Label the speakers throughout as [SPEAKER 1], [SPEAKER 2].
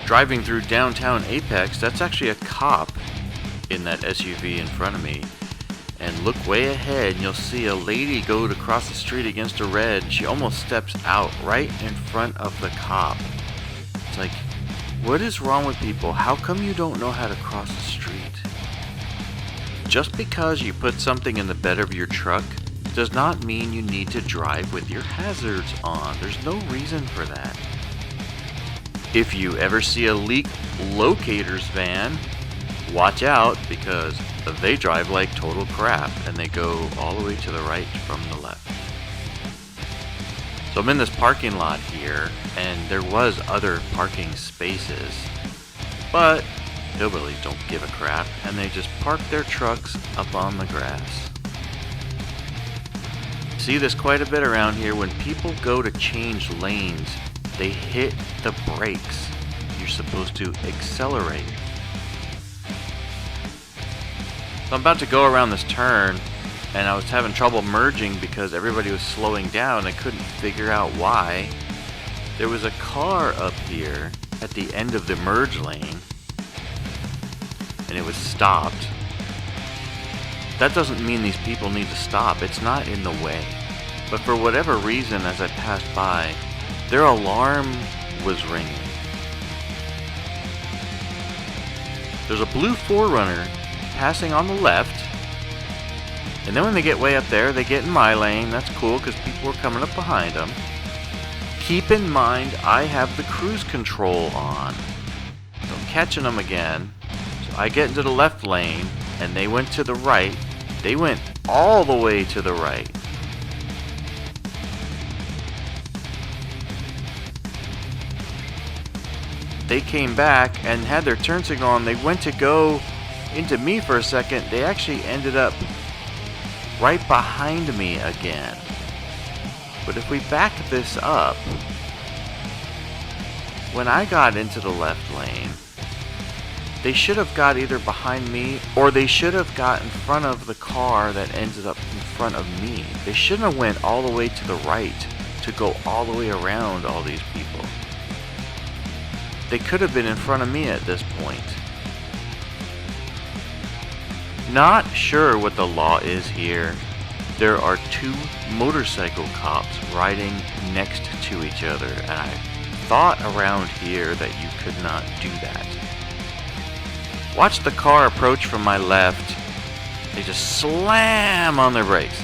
[SPEAKER 1] driving through downtown Apex, that's actually a cop in that SUV in front of me. And look way ahead and you'll see a lady go to cross the street against a red. She almost steps out right in front of the cop. It's like, what is wrong with people? How come you don't know how to cross the street? Just because you put something in the bed of your truck does not mean you need to drive with your hazards on. There's no reason for that. If you ever see a leak locator's van, watch out because they drive like total crap and they go all the way to the right from the left. So I'm in this parking lot here and there was other parking spaces, but hillbillies don't give a crap and they just park their trucks up on the grass. See this quite a bit around here. When people go to change lanes, they hit the brakes. You're supposed to accelerate. So I'm about to go around this turn and I was having trouble merging because everybody was slowing down. I couldn't figure out why. There was a car up here at the end of the merge lane and it was stopped. That doesn't mean these people need to stop. It's not in the way. But for whatever reason, as I passed by, their alarm was ringing. There's a blue 4Runner passing on the left. And then when they get way up there, they get in my lane. That's cool because people are coming up behind them. Keep in mind, I have the cruise control on. So I'm catching them again. So I get into the left lane and they went to the right. They went all the way to the right. They came back and had their turn signal on. They went to go into me for a second. They actually ended up right behind me again. But if we back this up, when I got into the left lane, they should have got either behind me or they should have got in front of the car that ended up in front of me. They shouldn't have went all the way to the right to go all the way around all these people. They could have been in front of me at this point. Not sure what the law is here. There are two motorcycle cops riding next to each other, and I thought around here that you could not do that. Watch the car approach from my left. They just slam on their brakes.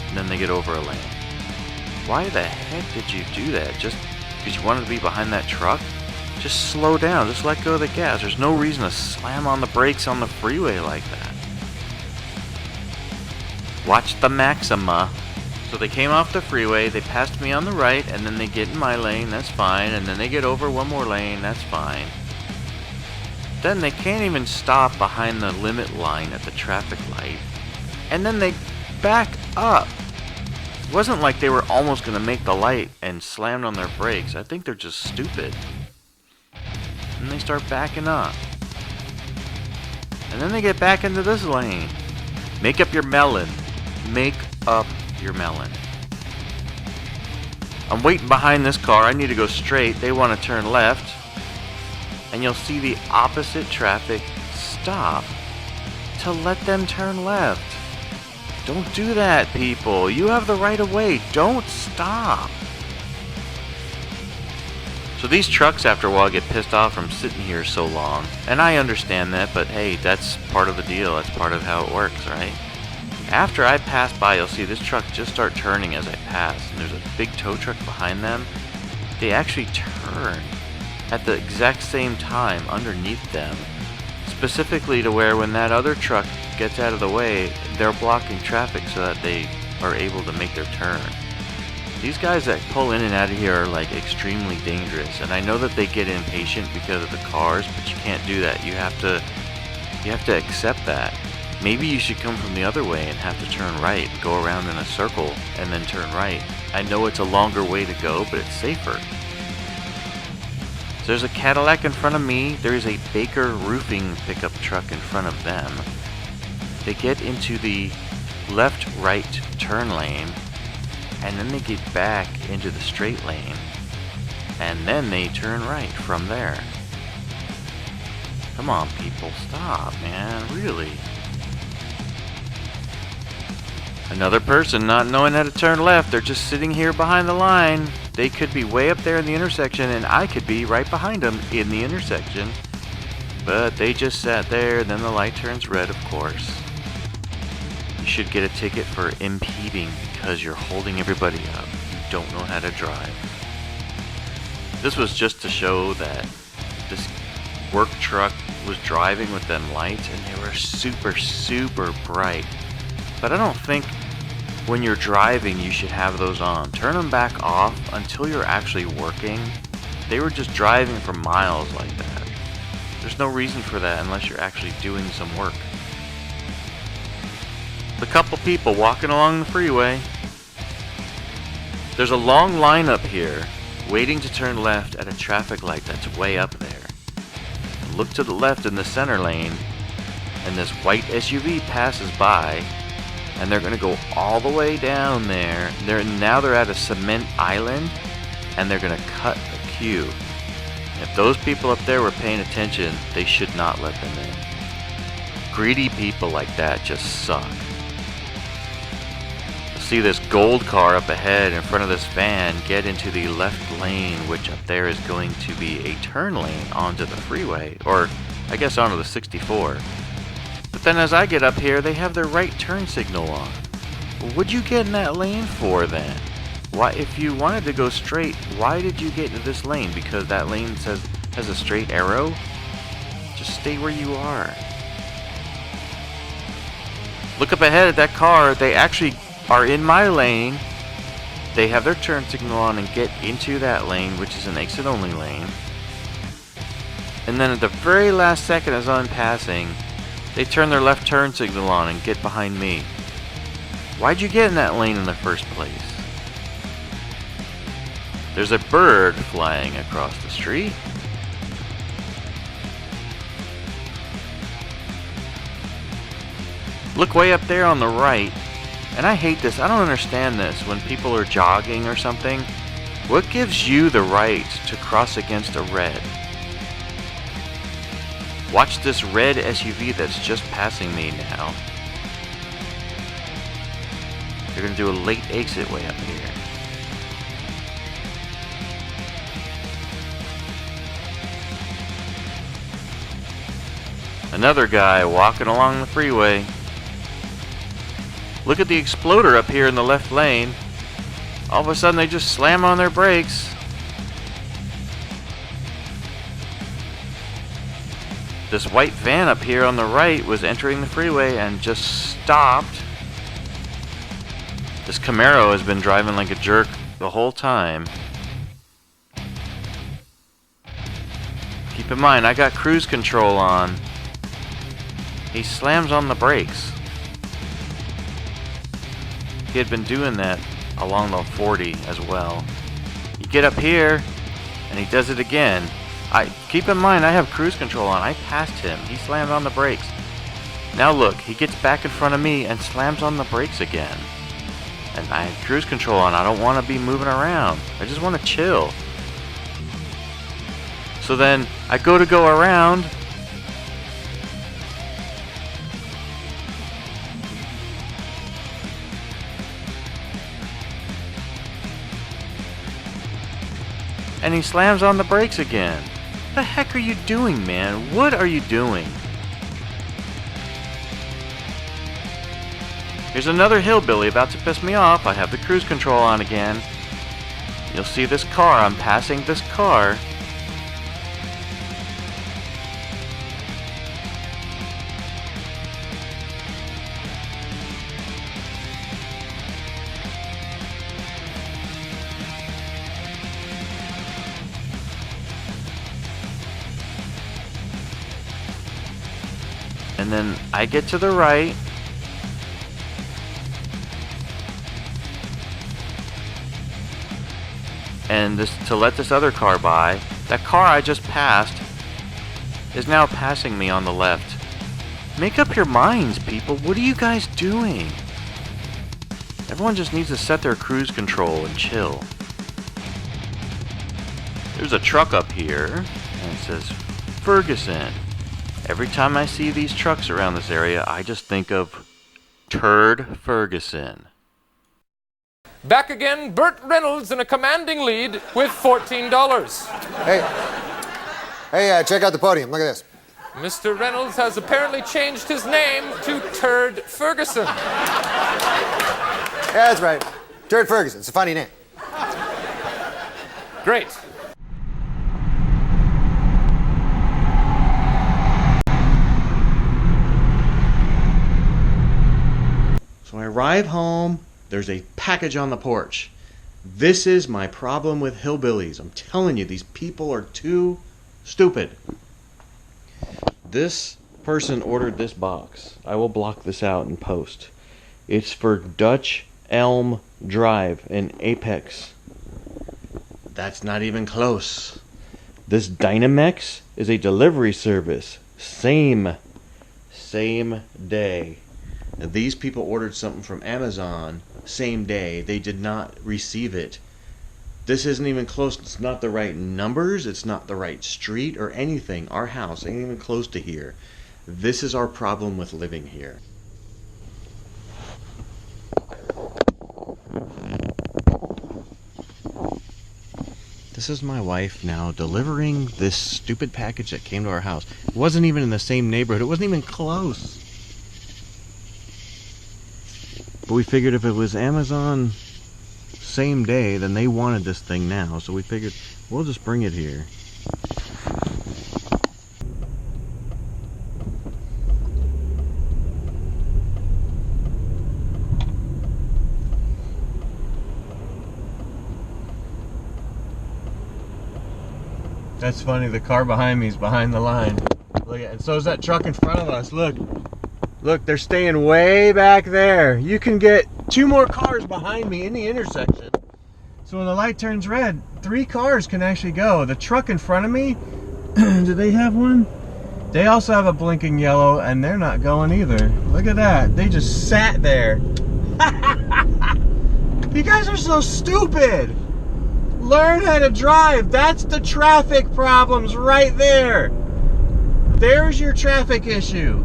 [SPEAKER 1] And then they get over a lane. Why the heck did you do that? Just because you wanted to be behind that truck? Just slow down. Just let go of the gas. There's no reason to slam on the brakes on the freeway like that. Watch the Maxima. So they came off the freeway, they passed me on the right, and then they get in my lane, that's fine, and then they get over one more lane, that's fine. Then they can't even stop behind the limit line at the traffic light, and then they back up. It wasn't like they were almost going to make the light and slammed on their brakes. I think they're just stupid. And they start backing up. And then they get back into this lane. Make up your melon. Make up your melon. I'm waiting behind this car. I need to go straight. They want to turn left. And you'll see the opposite traffic stop to let them turn left. Don't do that, people. You have the right of way. Don't stop. So these trucks after a while get pissed off from sitting here so long. And I understand that, but hey, that's part of the deal. That's part of how it works, right? After I pass by, you'll see this truck just start turning as I pass. And there's a big tow truck behind them. They actually turn at the exact same time underneath them. Specifically to where when that other truck gets out of the way, they're blocking traffic so that they are able to make their turn. These guys that pull in and out of here are like extremely dangerous, and I know that they get impatient because of the cars, but you can't do that. You have to accept that. Maybe you should come from the other way and have to turn right, go around in a circle, and then turn right. I know it's a longer way to go, but it's safer. So there's a Cadillac in front of me. There is a Baker roofing pickup truck in front of them. They get into the left-right turn lane, and then they get back into the straight lane. and then they turn right from there. Come on, people, stop, man, really. Another person not knowing how to turn left, they're just sitting here behind the line. They could be way up there in the intersection, and I could be right behind them in the intersection. But they just sat there, then the light turns red, of course. You should get a ticket for impeding because you're holding everybody up. You don't know how to drive. This was just to show that this work truck was driving with them lights, and they were super, super bright. But I don't think when you're driving you should have those on. Turn them back off until you're actually working. They were just driving for miles like that. There's no reason for that unless you're actually doing some work. A couple people walking along the freeway. There's a long line up here waiting to turn left at a traffic light that's way up there. Look to the left in the center lane, and this white SUV passes by, and they're going to go all the way down there. Now they're at a cement island, and they're going to cut a queue. If those people up there were paying attention, they should not let them in. Greedy people like that just suck. See this gold car up ahead in front of this van get into the left lane, which up there is going to be a turn lane onto the freeway, or I guess onto the 64. But then as I get up here, they have their right turn signal on. What'd you get in that lane for then? Why, if you wanted to go straight, why did you get into this lane? Because that lane has a straight arrow? Just stay where you are. Look up ahead at that car. They actually are in my lane. They have their turn signal on and get into that lane, which is an exit only lane. And then at the very last second as I'm passing, they turn their left turn signal on and get behind me. Why'd you get in that lane in the first place? There's a bird flying across the street. Look way up there on the right. And I hate this. I don't understand this. When people are jogging or something, what gives you the right to cross against a red? Watch this red SUV that's just passing me now. They're going to do a late exit way up here. Another guy walking along the freeway. Look at the exploder up here in the left lane. All of a sudden they just slam on their brakes. This white van up here on the right was entering the freeway and just stopped. This Camaro has been driving like a jerk the whole time. Keep in mind, I got cruise control on. He slams on the brakes. He had been doing that along the 40 as well. You get up here, and he does it again. Keep in mind, I have cruise control on. I passed him. He slammed on the brakes. Now look, he gets back in front of me and slams on the brakes again. And I have cruise control on. I don't want to be moving around. I just want to chill. So then I go around. And he slams on the brakes again. What the heck are you doing, man? What are you doing? Here's another hillbilly about to piss me off. I have the cruise control on again. You'll see this car. I'm passing this car. And then I get to the right. And to let this other car by. That car I just passed is now passing me on the left. Make up your minds, people. What are you guys doing? Everyone just needs to set their cruise control and chill. There's a truck up here, and it says Ferguson. Every time I see these trucks around this area, I just think of Turd Ferguson.
[SPEAKER 2] Back again, Burt Reynolds in a commanding lead with $14.
[SPEAKER 3] Hey, check out the podium. Look at this.
[SPEAKER 2] Mr. Reynolds has apparently changed his name to Turd Ferguson.
[SPEAKER 3] Yeah, that's right. Turd Ferguson. It's a funny name.
[SPEAKER 2] Great.
[SPEAKER 4] So I arrive home, there's a package on the porch. This is my problem with hillbillies. I'm telling you, these people are too stupid. This person ordered this box. I will block this out in post. It's for Dutch Elm Drive in Apex. That's not even close. This Dynamex is a delivery service. Same day. Now, these people ordered something from Amazon same day. They did not receive it. This isn't even close. It's not the right numbers. It's not the right street or anything. Our house ain't even close to here. This is our problem with living here. This is my wife now delivering this stupid package that came to our house. It wasn't even in the same neighborhood. It wasn't even close. But we figured if it was Amazon same day, then they wanted this thing now. So we figured we'll just bring it here. That's funny, the car behind me is behind the line. Look at, and so is that truck in front of us. Look, they're staying way back there. You can get 2 more cars behind me in the intersection. So when the light turns red, 3 cars can actually go. The truck in front of me, do they have one? They also have a blinking yellow, and they're not going either. Look at that, they just sat there. You guys are so stupid. Learn how to drive. That's the traffic problems right there. There's your traffic issue.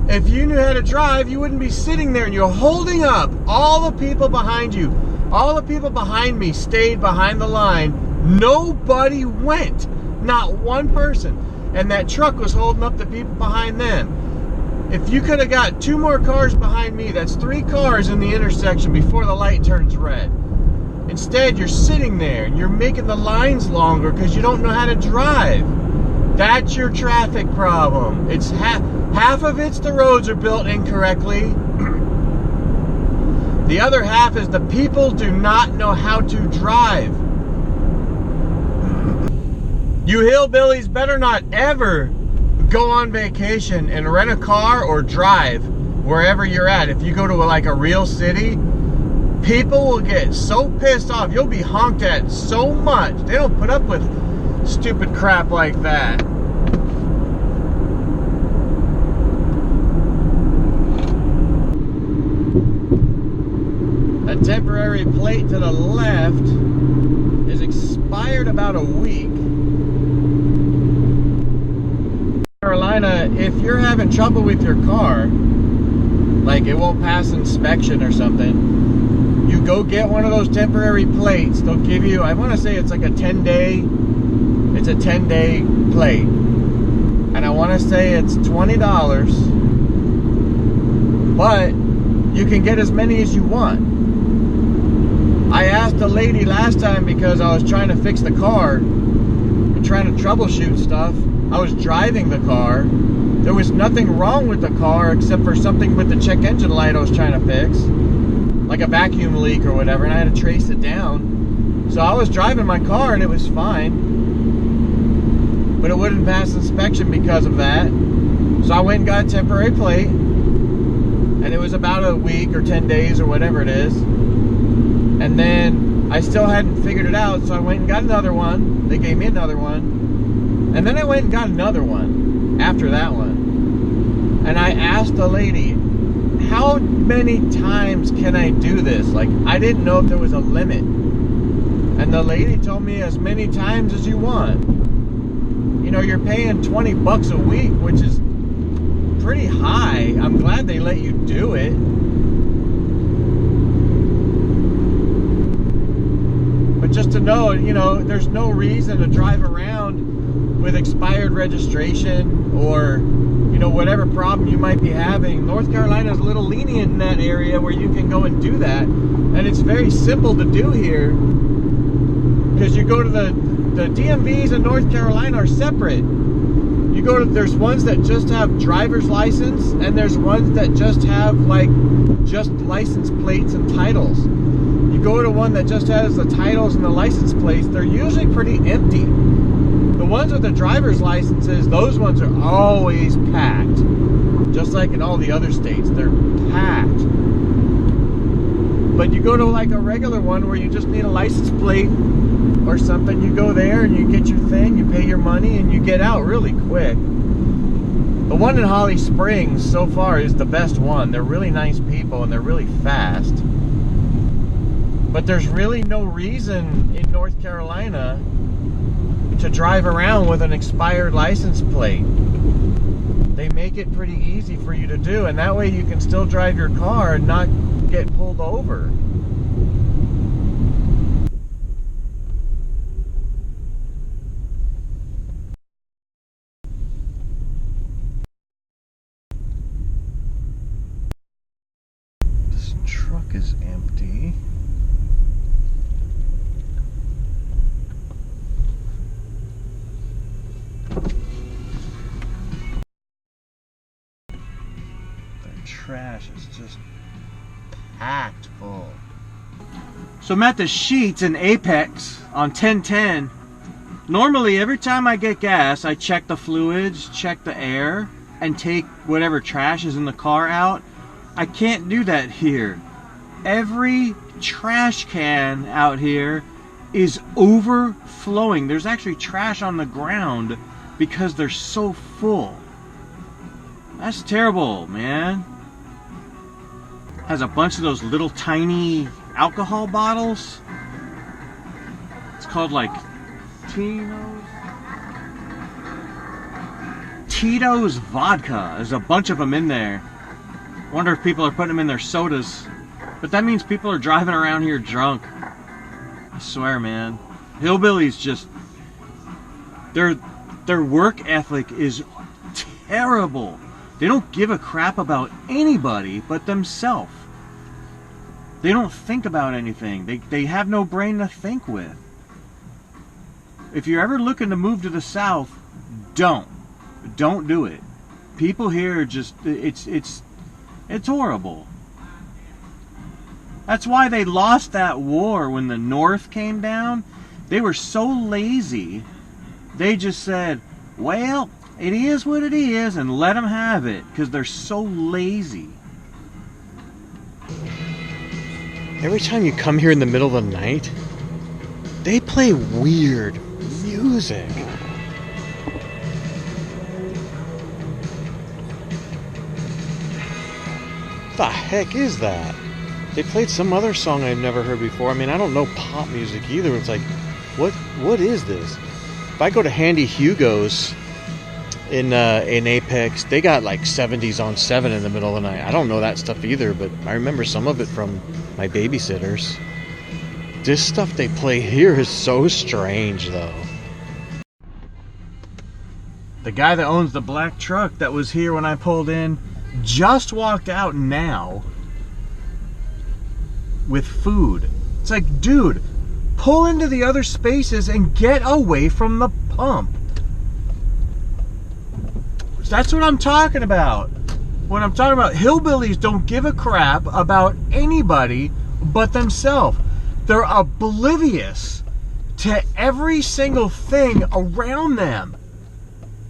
[SPEAKER 4] If you knew how to drive, you wouldn't be sitting there and you're holding up all the people behind you. All the people behind me stayed behind the line. Nobody went. Not one person. And that truck was holding up the people behind them. If you could have got 2 more cars behind me, that's 3 cars in the intersection before the light turns red. Instead, you're sitting there and you're making the lines longer because you don't know how to drive. That's your traffic problem. It's half of it's the roads are built incorrectly. The other half is the people do not know how to drive. You hillbillies better not ever go on vacation and rent a car or drive wherever you're at. If you go to like a real city, people will get so pissed off. You'll be honked at so much. They don't put up with stupid crap like that. A temporary plate to the left is expired about a week. Carolina, if you're having trouble with your car, like it won't pass inspection or something, you go get one of those temporary plates. They'll give you, I want to say it's like a 10-day, it's a 10-day plate. And I want to say it's $20, but you can get as many as you want. I asked a lady last time because I was trying to fix the car and trying to troubleshoot stuff. I was driving the car. There was nothing wrong with the car except for something with the check engine light I was trying to fix, like a vacuum leak or whatever, and I had to trace it down. So I was driving my car and it was fine, but it wouldn't pass inspection because of that. So I went and got a temporary plate, and it was about a week or 10 days or whatever it is. And then I still hadn't figured it out, so I went and got another one. They gave me another one. And then I went and got another one after that one. And I asked the lady, how many times can I do this? Like, I didn't know if there was a limit. And the lady told me as many times as you want. You know, you're paying $20 a week, which is pretty high. I'm glad they let you do it. But just to know, you know, there's no reason to drive around with expired registration or, you know, whatever problem you might be having. North Carolina is a little lenient in that area where you can go and do that. And it's very simple to do here because you go to the DMVs in North Carolina are separate. You go to, there's ones that just have driver's license and there's ones that just have like just license plates and titles. You go to one that just has the titles and the license plates, they're usually pretty empty. The ones with the driver's licenses, those ones are always packed. Just like in all the other states, they're packed. But you go to like a regular one where you just need a license plate or something, you go there and you get your thing, you pay your money, and you get out really quick. The one in Holly Springs so far is the best one. They're really nice people and they're really fast. But there's really no reason in North Carolina to drive around with an expired license plate. They make it pretty easy for you to do, and that way you can still drive your car and not get pulled over. This truck is empty. Trash is just packed full. So I'm at the Sheets in Apex on 1010. Normally every time I get gas, I check the fluids, check the air, and take whatever trash is in the car out. I can't do that here. Every trash can out here is overflowing. There's actually trash on the ground because they're so full. That's terrible, man. Has a bunch of those little tiny alcohol bottles. It's called like Tito's vodka. There's a bunch of them in there. Wonder if people are putting them in their sodas. But that means people are driving around here drunk. I swear, man. Hillbillies just... Their work ethic is terrible. They don't give a crap about anybody but themselves. They don't think about anything. They have no brain to think with. If you're ever looking to move to the South, don't do it. People here are just, it's horrible. That's why they lost that war when the North came down. They were so lazy, they just said, well, it is what it is, and let them have it, because they're so lazy. Every time you come here in the middle of the night, they play weird music. What the heck is that? They played some other song I've never heard before. I mean, I don't know pop music either. It's like, what is this? If I go to Handy Hugo's in Apex, they got like 70s on 7 in the middle of the night. I don't know that stuff either, but I remember some of it from my babysitters. This stuff they play here is so strange, though. The guy that owns the black truck that was here when I pulled in just walked out now with food. It's like, dude, pull into the other spaces and get away from the pump. That's what I'm talking about. When I'm talking about hillbillies don't give a crap about anybody but themselves. They're oblivious to every single thing around them.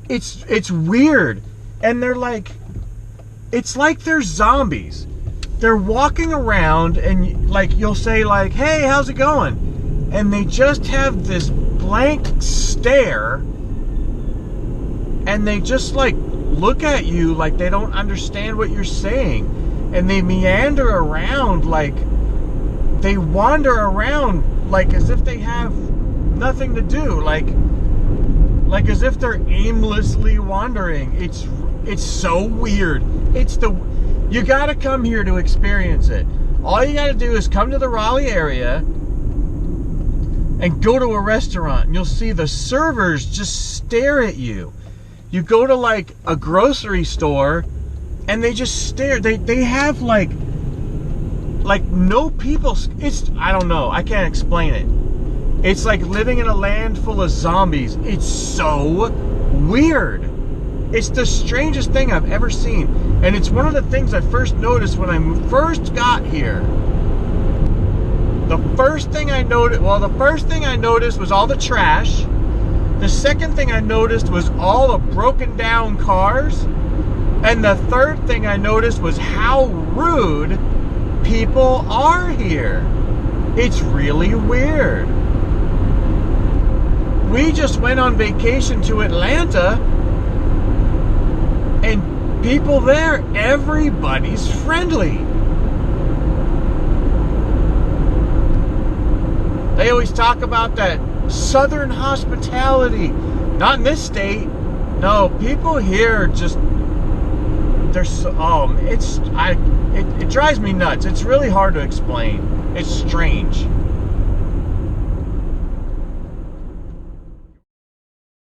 [SPEAKER 4] It's weird. And they're like, it's like they're zombies. They're walking around and like you'll say like, hey, how's it going? And they just have this blank stare and they just like look at you like they don't understand what you're saying, and they meander around, like they wander around like as if they have nothing to do, like as if they're aimlessly wandering. It's so weird. You gotta come here to experience it. All you gotta do is come to the Raleigh area and go to a restaurant, and you'll see the servers just stare at you. You go to like a grocery store and they just stare. They have like no people. I don't know. I can't explain it. It's like living in a land full of zombies. It's so weird. It's the strangest thing I've ever seen. And it's one of the things I first noticed when I first got here. The first thing I noticed was all the trash. The second thing I noticed was all the broken down cars. And the third thing I noticed was how rude people are here. It's really weird. We just went on vacation to Atlanta, and people there, everybody's friendly. They always talk about that Southern hospitality. Not in this state. No, people here just, they're so, it drives me nuts. It's really hard to explain. It's strange.